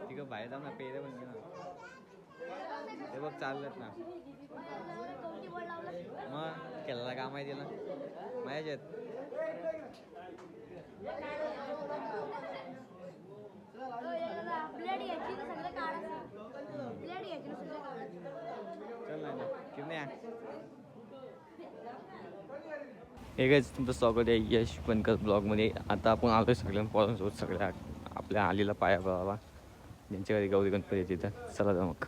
तिकडं बाहेर जाऊन पेरे म्हणजे ना ते बघ चाललेत ना मग केला काम आहे तिला माझ्यात चल ना किती एकच तुमचं स्वागत आहे यश बनकर ब्लॉगमध्ये. आता आपण आलोय सगळ्यांपासून सगळ्या आपल्या आलीला पाया पडावा ज्यांच्या घरी गौरी गणपती येते तिथं. चला जा मग.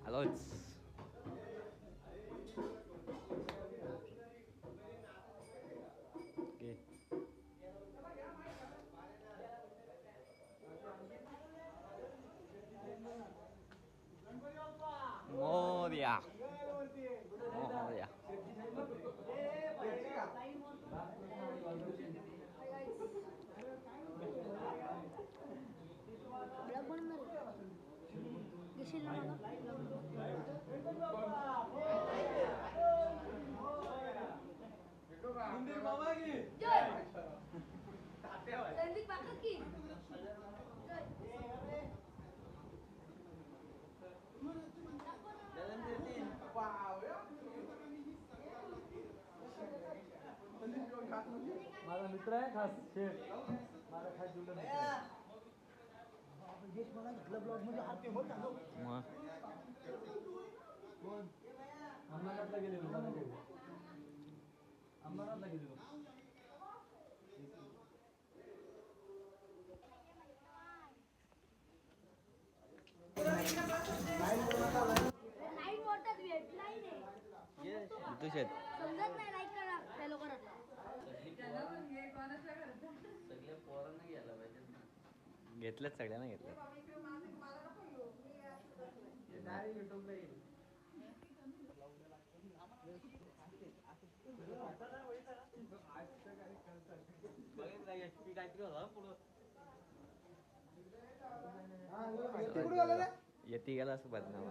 हॅलोच मोरया मोरया. माझा मित्र आहे खास शेठ माझा खास जुळला मित्र आहे. मला घेतलं ब्लॉग मध्ये हात होता मग कोण अंबरनाथला गेलेलो अंबरनाथला गेलेलो. समजत नाही लाईक करा फॉलो करा. घेतल्यात सगळ्यांना घेतल्यात. येते गेला असं बदनाम.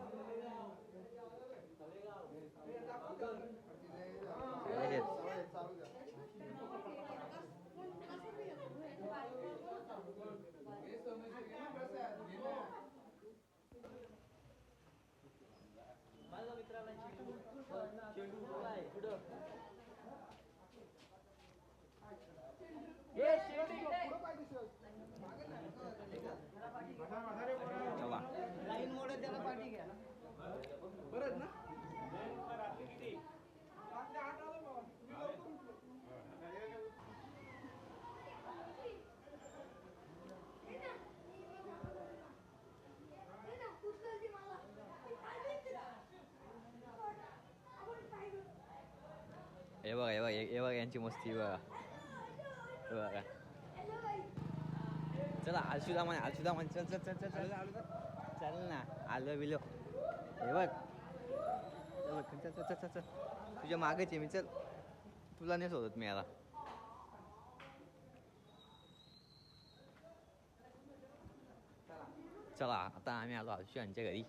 हे बघा हे बघा हे बघा यांची मस्ती बघा. हे बघा चला आलशुदा म्हणे चल चल चल चल चल चल ना आलो बिलो. हे बघ चल चल चल चल चल तुझ्या मागेच आहे मी. चल तुला नाही सोडत मी आता. चला आता आम्ही आलो आलशू यांच्या घरी.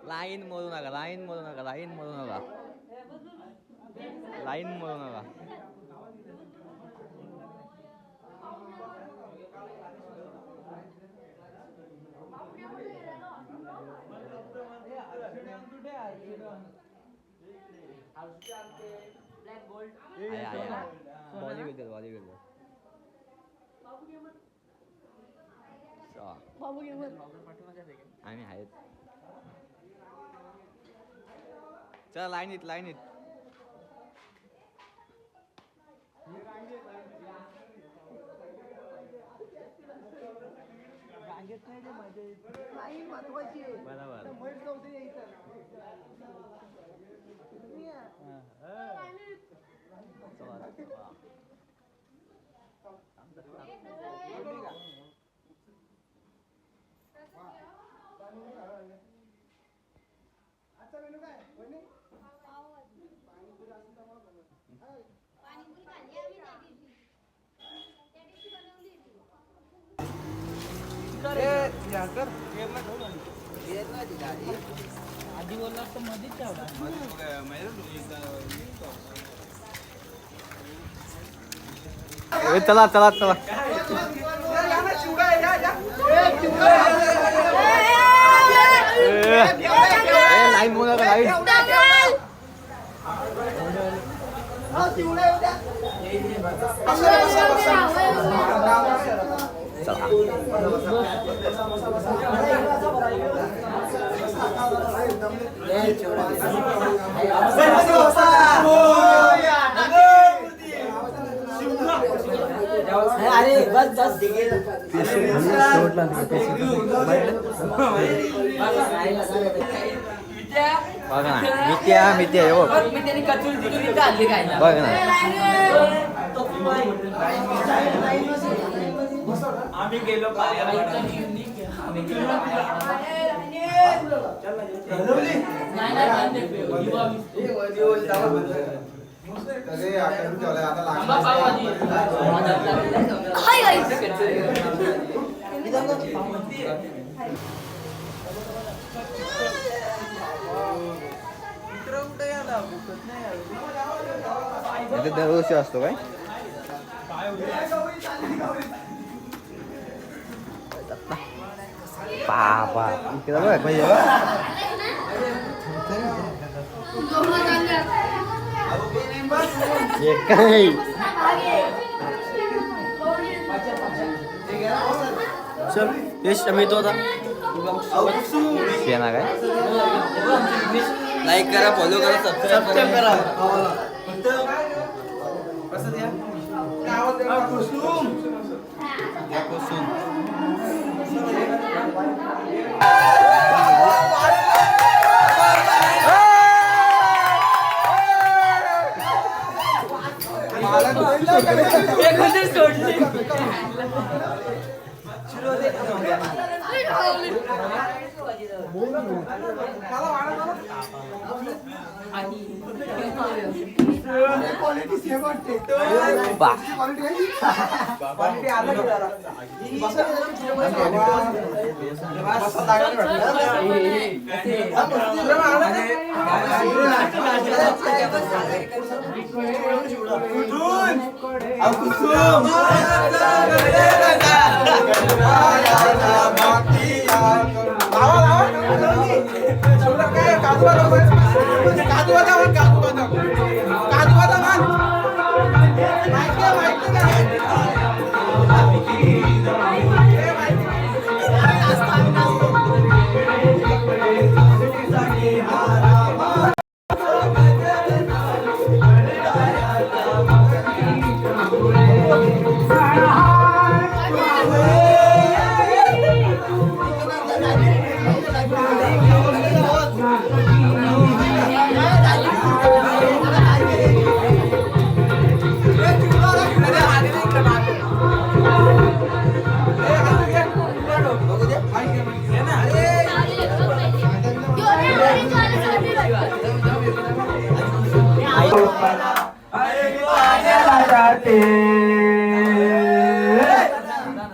लाईन मोडू नका लाईन मोडू नका लाईन मोडू नका लाईन मोडू नका. बॉलिवूड आम्ही आहेत. चला लाईनीत लाईनीत. आधी बोलला तर मध्येच चला चला चला. लाईन मोडा लाईन. अरे बस बस बघ ना मित्या मित्या हे बघ बघ ना. आम्ही गेलो दरवर्षी असतो काय. बाबा इकडे बघ म्हणजे काय चल यश आम्ही तो आता काय लाईक करा फॉलो करा सबस्क्राईब करा.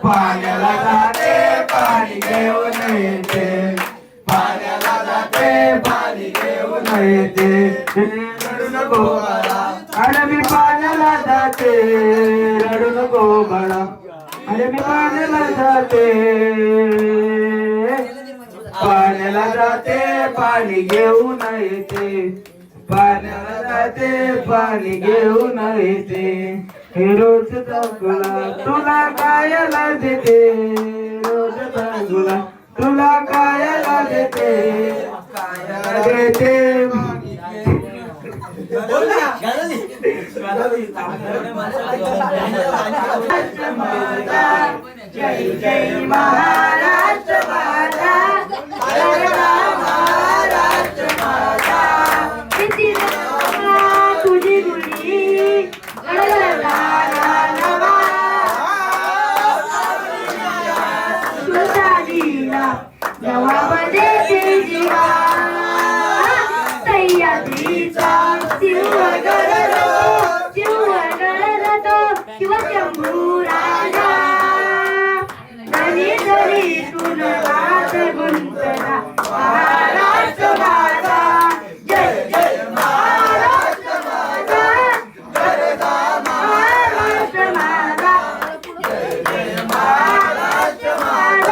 पाण्याला जाते पाणी घेऊन येते पाण्याला जाते पाणी घेऊन येते रडू नको बाळा अरे मी पाण्याला जाते रडू नको बाळा अरे मी पाण्याला जाते पाण्याला जाते पाणी घेऊन येते पाण्याला जाते पाणी घेऊन येते हे रोज तुला कायला देते रोज तुला कायला देते देते जय जय महाराष्ट्र माझा महाराष्ट्र माझा तुझी मुली जवामध्ये ते जीवा सह्याद्रीचा शिवगडलो तो शिवशंभू राजा धनी धरी तुझात गुंतला महाराष्ट्र माझा जय जय महाराष्ट्र माझा महाराष्ट्र माझा जय जय महाराष्ट्र माझा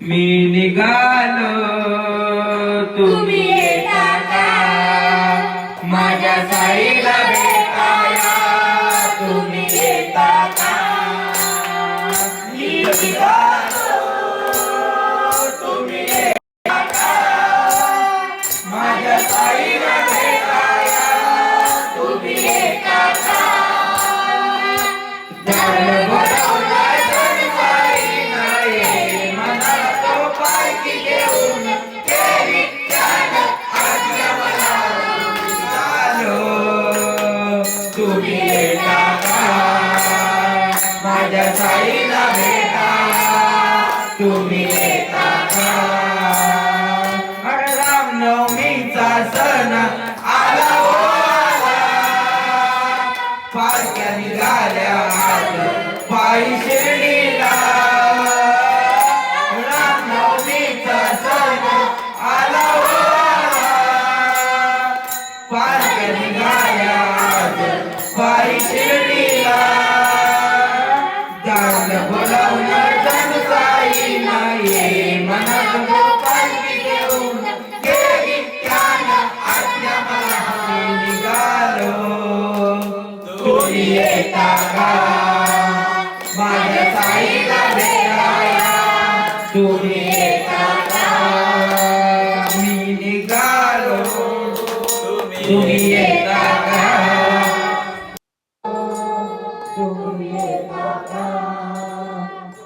मी निघालो तुम्ही येता का माझ्या साईला भेटाया तुम्ही येता का मी निघालो तुम्ही येता का माझ्या साईला भेटाया तुम्ही येता का तुम्ही येता का माझ्या साईला भेटा तुम्ही येता का रामनवमीचा सण आला हो आला पालख्या निघाल्या आज पायी शिर्डीला रामनवमीचा सण आला हो आला पालख्या निघाल्या पायी शिर्डीला जाऊन बोलावलं जण साई नाही तुम्ही येता का मी निघालो तुम्ही येता का तुम्ही येता का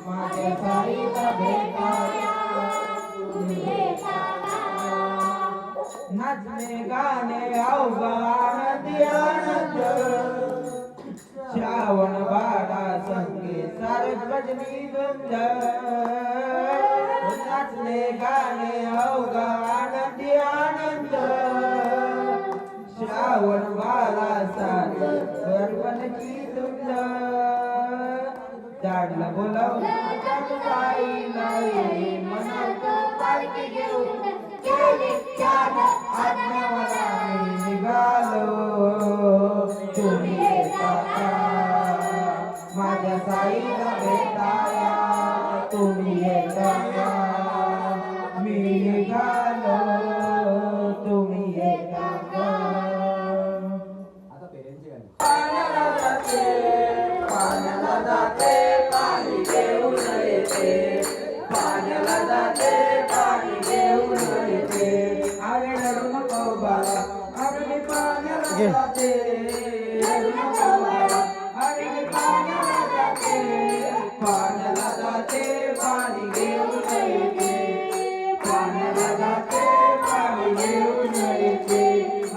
माझ्या साईला भेटाया तुम्ही येता का नाचणे गाणे अवघान आनंद श्रावण बाळा संगे सारे भजनी धुंद नाचणे गाणे अवघान आनंद श्रावण बाळा सारे सर्वनची धुंद झाडला बोलावलं बाईला मनात पालखी घेऊन गेली चाल आज्ञावाला मी निघालो तुम्ही येता का माझ्या साईला भेटाया तुम्ही येता का मी निघालो तुम्ही येता का पाण्याला जाते पाणी घेऊन येते पाण्याला जाते पाणी घेऊन येते अरे रडू नको बाळा अरे मी पाण्याला जाते रडू नको बाळा अरे मी पाण्याला जाते पाण्याला जाते पाणी घेऊन येते पाण्याला जाते पाणी घेऊन येते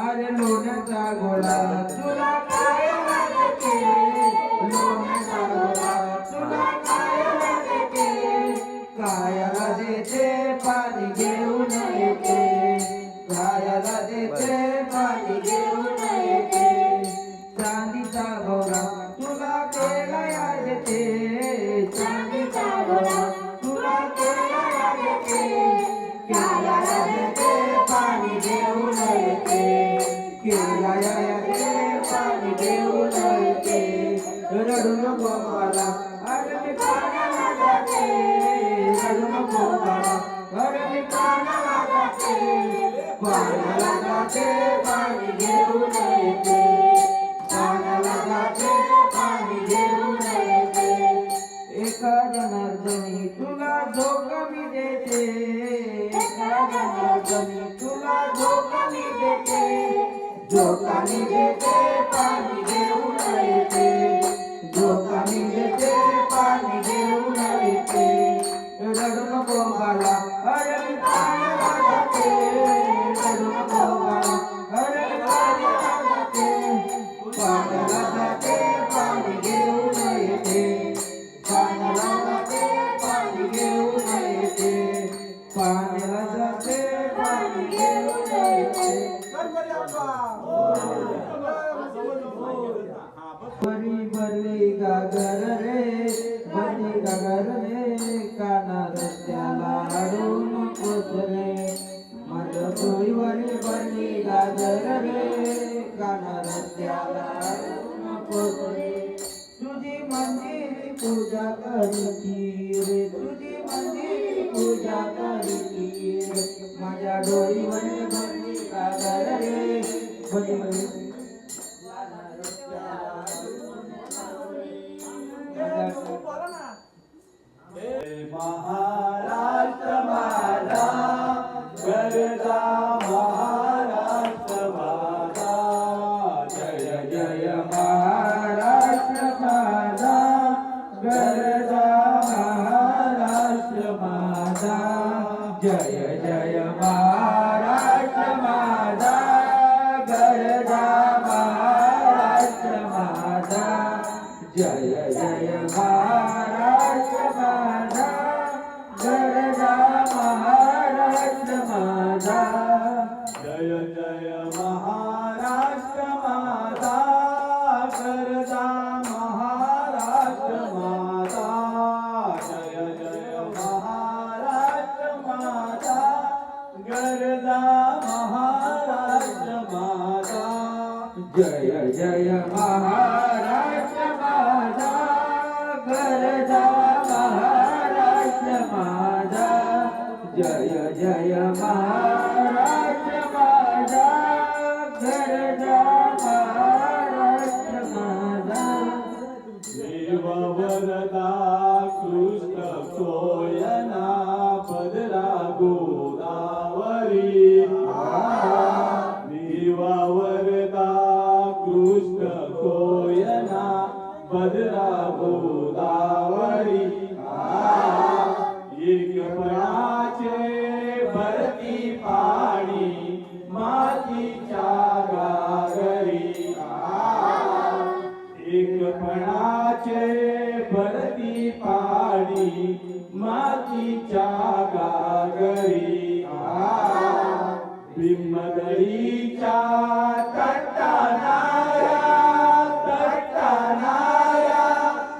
अरे लोण्याचा गोळा तुला काय लागते लोण्याचा गोळा तुला काय लागते कायाला देते पाणी घेऊन येते कायाला देते पाणी घेऊन येते चांदीचा गोळा तुला केला देते चांदीचा गोळा तुला केला देते कायाला देते पाणी घेऊन येते केला येते पाणी घेऊन येते रडू नको बाळा अरे मी पाण्याला जाते रडू नको बाळा अरे मी पाण्याला जाते पाण्याला जाते पाणी घेऊन येते पाण्याला जाते पाणी घेऊन येते एका जनार्दनी तुला झोक मी देते एका जनार्दनी तुला झोक मी देते झोकानी देते पाणी घेऊन येते झोकानी देते पाणी घेऊन येते रडू नको बाळा अरे मी पाण्याला जाते रडू नको बाळा अरे मी पाण्याला जाते पाण्याला जाते पाणी घेऊन येते पाण्याला जाते पाणी घेऊन येते पाण्याला जाते पाणी घेऊन येते बरी बरी गागर रे बरी गागर रे काना रस्त्याला अडून कोसरे माझ्या सोयीवरी बरी गागर रे काना रस्त्याला अडून कोसरे तुझी मंदिरी पूजा करीती रे तुझी मंदिरी पूजा करीती रे माझ्या डोळीवरी बरी गागर रे बरी बरी महाराष्ट्र माझा गरजा महाराष्ट्र माझा जय जय महाराष्ट्र माझा गरजा महाराष्ट्र माझा जय जय महाराष्ट्र माझा गरजा महाराष्ट्र माझा जय जय महाराष्ट्र माझा गरजा महाराष्ट्र माझा जय जय महाराष्ट्र माझा गरजा महाराष्ट्र माझा जय जय महाराष्ट्र माझा गरजा महाराष्ट्र माझा जय जय महाराष्ट्र माझा गरजा महाराष्ट्र माझा जय जय महाराष्ट्र माझा गरजा महाराष्ट्र माझा देव वरदा कृष्ण सोयना मातीच्या गागरी बिंबदरीच्या तट्टानाया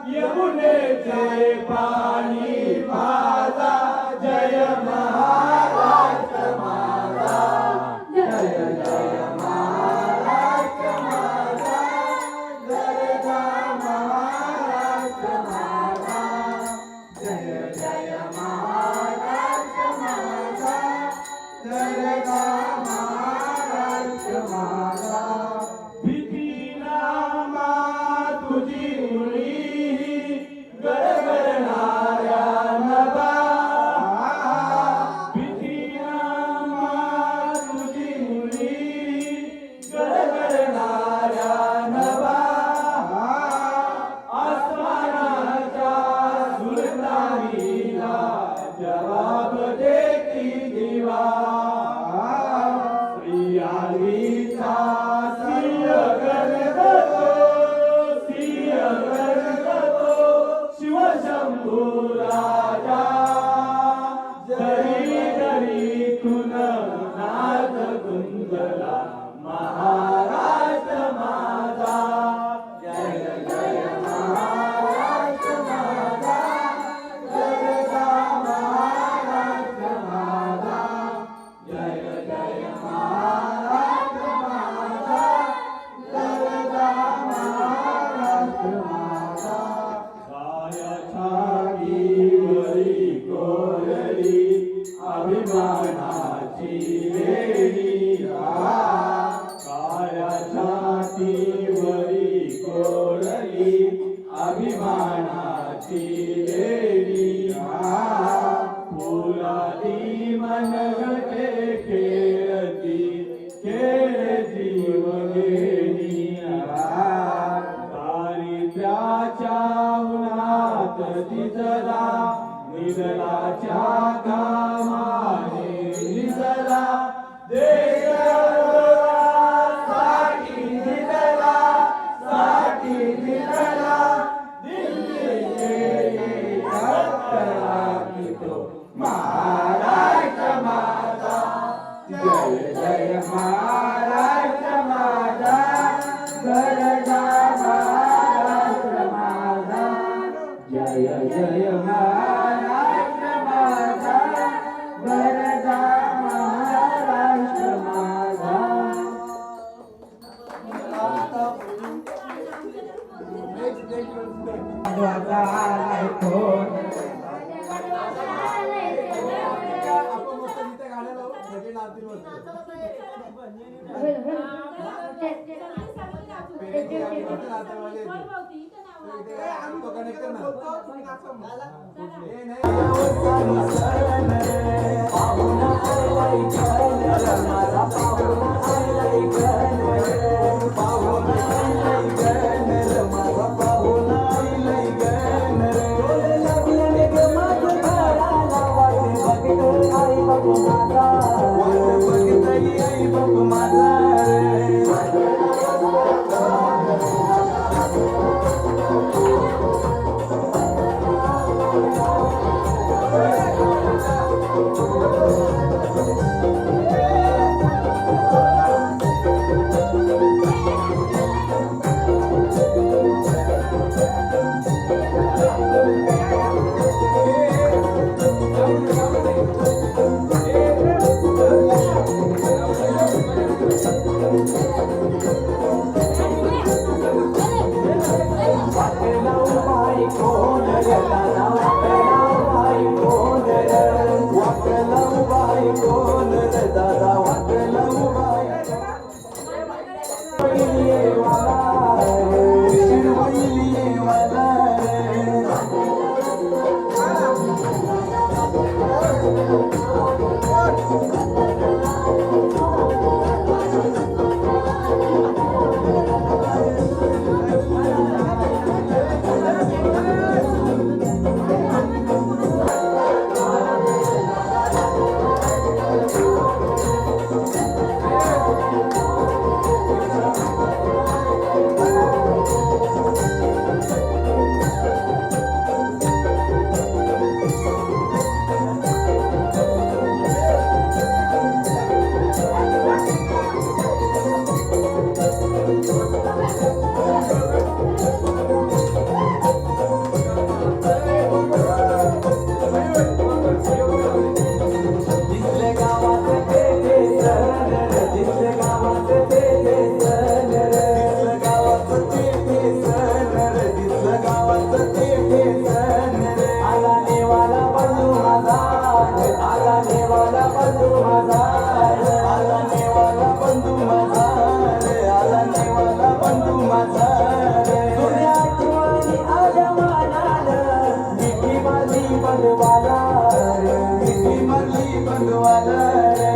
यमुनेचे पाणी माझा जय महाराष्ट्र माझा जय जय महाराष्ट्र माझा गरजा महाराष्ट्र माझा जय जय महाराष्ट्र माझा गरजा महाराष्ट्र माझा भीतीना मा तुझी मुली गडगडणाऱ्या नभा भीतीना मा तुझी मुली गडगडणाऱ्या नभा आसमानाच्या सुलतानीला जवाब देती दिवा श्रीआलीचा सिंह गणगतो शिवशंभू राजा जरी जरी तुन नाद गुंजला महाराष्ट्र माझा जय जय महाराष्ट्र माझा जगदा महाराष्ट्र माझा जय जय महाराष्ट्र माझा जगदा महाराष्ट्र माझा छातीवरी कोरली अभिमानाची लेणी काळ्या छातीवरी कोरली अभिमानाची लेणी फुलादी मनगटे खेळती खेळ जीव घेणी दारिद्र्याच्या उन्हात दिसला निधनाच्या कामाने निसला देशासाठी निधला साठी निधला दिल्ली की तो महाराष्ट्र माझा जय जय महाराष्ट्र माझा गरजा महाराष्ट्र माझा जय जय महाराष्ट्र माझा गरजा महाराष्ट्र माझा भगवान रे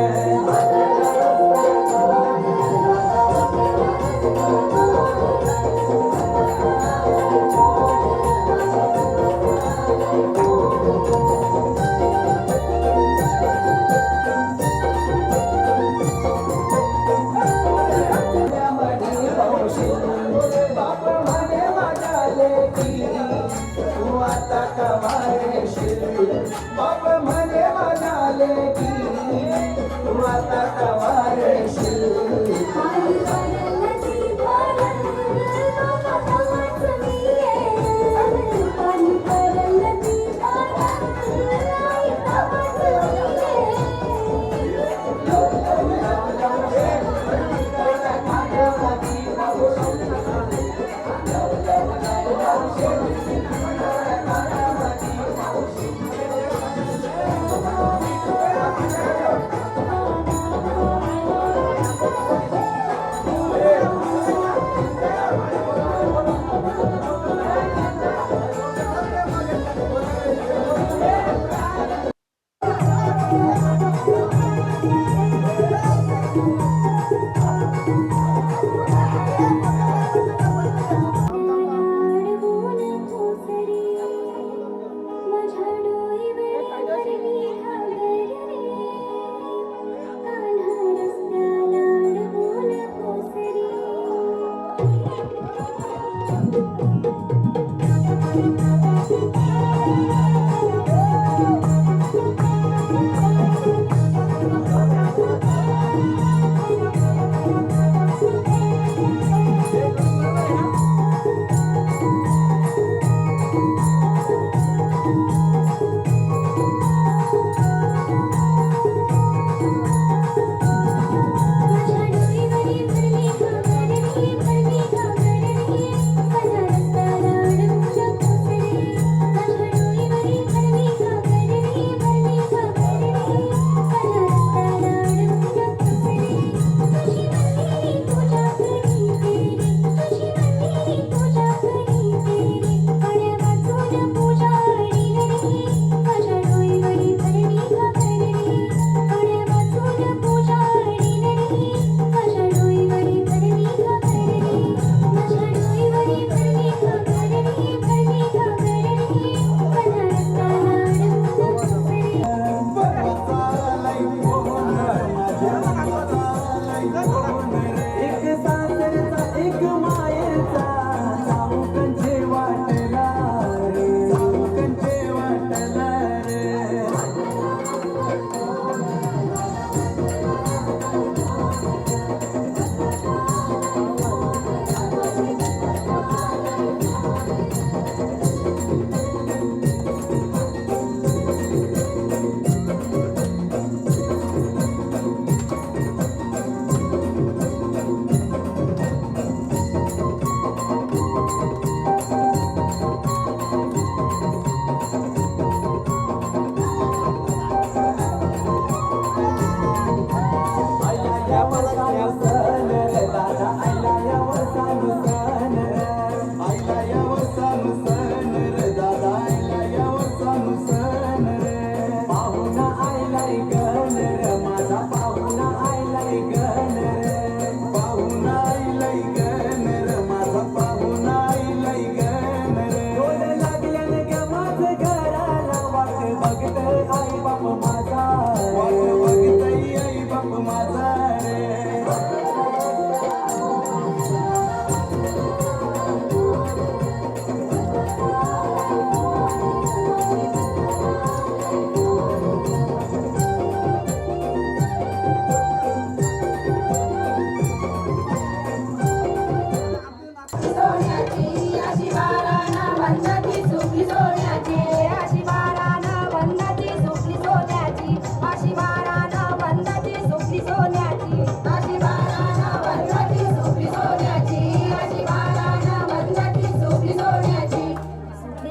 बाप म्हणे माझ्या लेकी तू आता कवारेशील बाप म्हणे माझ्या लेकी तू आता कवारेशील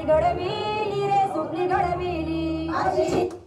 घडविली रे सुपली घडविली